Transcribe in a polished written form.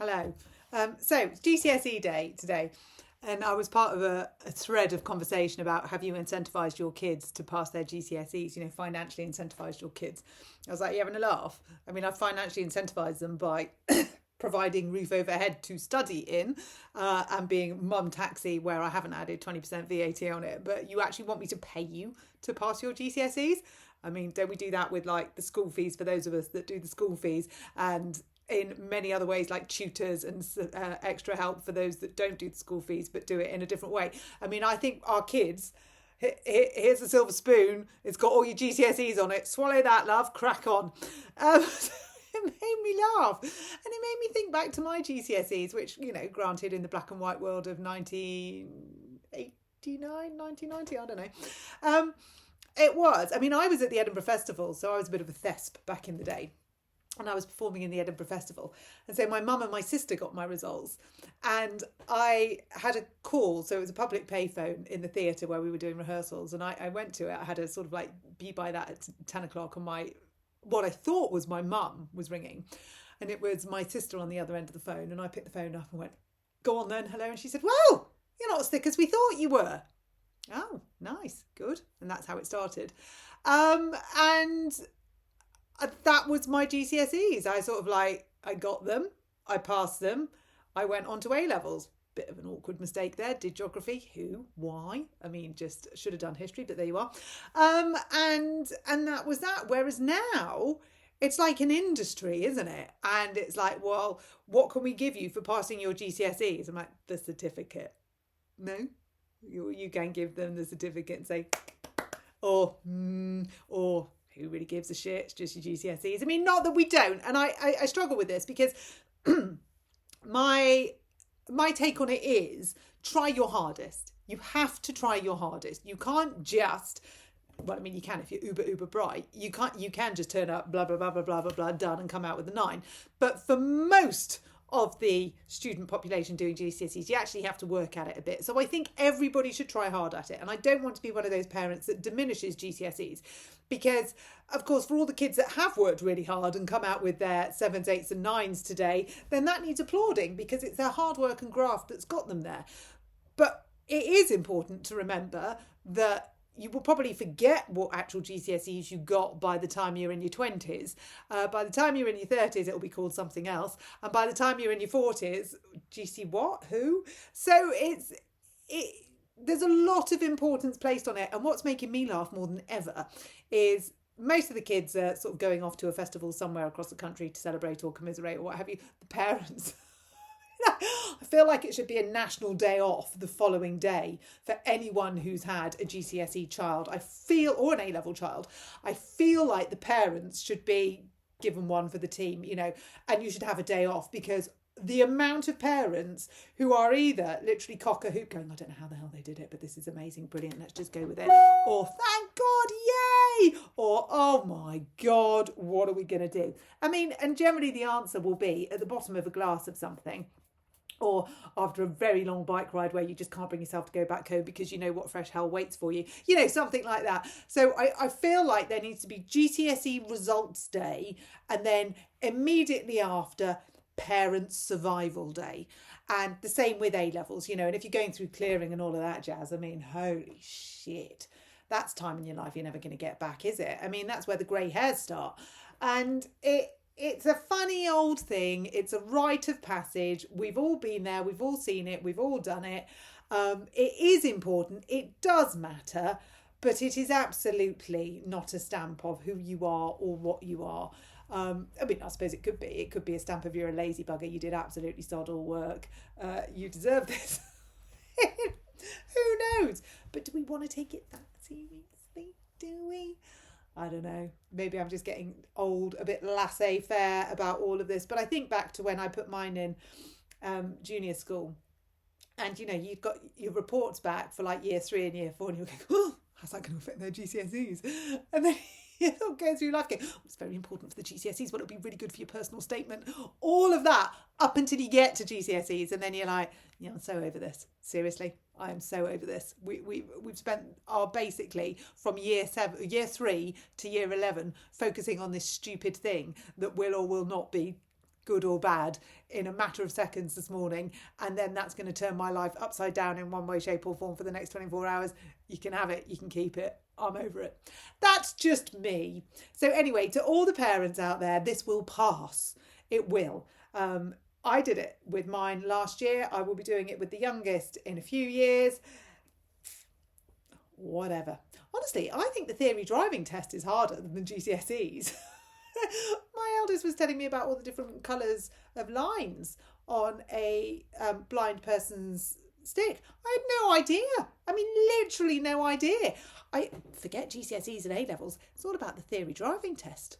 Hello. So it's GCSE day today, and I was part of a thread of conversation about have you incentivised your kids to pass their GCSEs, financially incentivised your kids. I was like, you having a laugh? I mean, I've financially incentivised them by providing roof overhead to study in and being mum taxi where I haven't added 20% VAT on it. But you actually want me to pay you to pass your GCSEs? I mean, don't we do that with like the school fees for those of us that do the school fees, and in many other ways like tutors and extra help for those that don't do the school fees but do it in a different way? I mean, I think our kids, here's a silver spoon, it's got all your GCSEs on it, swallow that, love, crack on. It made me laugh, and it made me think back to my GCSEs, which, granted, in the black and white world of 1989, 1990, I don't know. It was. I mean, I was at the Edinburgh Festival, so I was a bit of a thesp back in the day. And I was performing in the Edinburgh Festival. And so my mum and my sister got my results. And I had a call. So it was a public payphone in the theatre where we were doing rehearsals. And I went to it. I had a sort of like be by that at 10 o'clock. And what I thought was my mum was ringing. And it was my sister on the other end of the phone. And I picked the phone up and went, go on then, hello. And she said, well, you're not as thick as we thought you were. Oh, nice, good. And that's how it started. And that was my GCSEs. I got them, I passed them, I went on to A-levels. Bit of an awkward mistake there. Did geography. Who? Why? I mean, just should have done history, but there you are. And that was that. Whereas now, it's like an industry, isn't it? And it's like, well, what can we give you for passing your GCSEs? I'm like, the certificate. No, you can give them the certificate and say, or who really gives a shit? It's just your GCSEs. I mean, not that we don't. And I struggle with this because my take on it is try your hardest. You have to try your hardest. You can't just, well, I mean, you can if you're uber bright. You can just turn up, blah, blah, blah, blah, blah, blah, blah, done, and come out with a 9. But for most of the student population doing GCSEs, you actually have to work at it a bit. So I think everybody should try hard at it. And I don't want to be one of those parents that diminishes GCSEs, because of course, for all the kids that have worked really hard and come out with their 7s, 8s and 9s today, then that needs applauding, because it's their hard work and graft that's got them there. But it is important to remember that you will probably forget what actual GCSEs you got by the time you're in your 20s. By the time you're in your 30s, it'll be called something else. And by the time you're in your 40s, GC what? Who? So there's a lot of importance placed on it. And what's making me laugh more than ever is most of the kids are sort of going off to a festival somewhere across the country to celebrate or commiserate or what have you. The parents... I feel like it should be a national day off the following day for anyone who's had a GCSE child. Or an A-level child. I feel like the parents should be given one for the team, and you should have a day off, because the amount of parents who are either literally cock a hoop going, I don't know how the hell they did it, but this is amazing, brilliant, let's just go with it. Or thank God, yay! Or oh my God, what are we going to do? I mean, and generally the answer will be at the bottom of a glass of something, or after a very long bike ride where you just can't bring yourself to go back home because you know what fresh hell waits for you. Something like that. So I feel like there needs to be GCSE Results Day, and then immediately after, Parents Survival Day. And the same with A-levels, and if you're going through clearing and all of that jazz, I mean, holy shit. That's time in your life you're never going to get back, is it? I mean, that's where the grey hairs start. And it's a funny old thing. It's a rite of passage. We've all been there. We've all seen it. We've all done it. It is important. It does matter. But it is absolutely not a stamp of who you are or what you are. I mean, I suppose it could be. It could be a stamp of you're a lazy bugger. You did absolutely sod all work. You deserve this. Who knows? But do we want to take it that seriously? Do we? I don't know. Maybe I'm just getting old, a bit laissez-faire about all of this. But I think back to when I put mine in junior school. And, you've got your reports back for like year 3 and year 4. And you're going, oh, how's that going to affect their GCSEs? And then you go through life going, it's very important for the GCSEs. Well, it'll be really good for your personal statement. All of that up until you get to GCSEs. And then you're like, I'm so over this. Seriously. I am so over this. We've spent our basically from year 3 to year 11 focusing on this stupid thing that will or will not be good or bad, in a matter of seconds this morning, and then that's going to turn my life upside down in one way, shape, or form for the next 24 hours. You can have it, you can keep it. I'm over it. That's just me. So anyway, to all the parents out there, this will pass. It will. I did it with mine last year. I will be doing it with the youngest in a few years. Whatever. Honestly, I think the theory driving test is harder than the GCSEs. My eldest was telling me about all the different colours of lines on a blind person's stick. I had no idea. I mean, literally no idea. I forget GCSEs and A-levels. It's all about the theory driving test.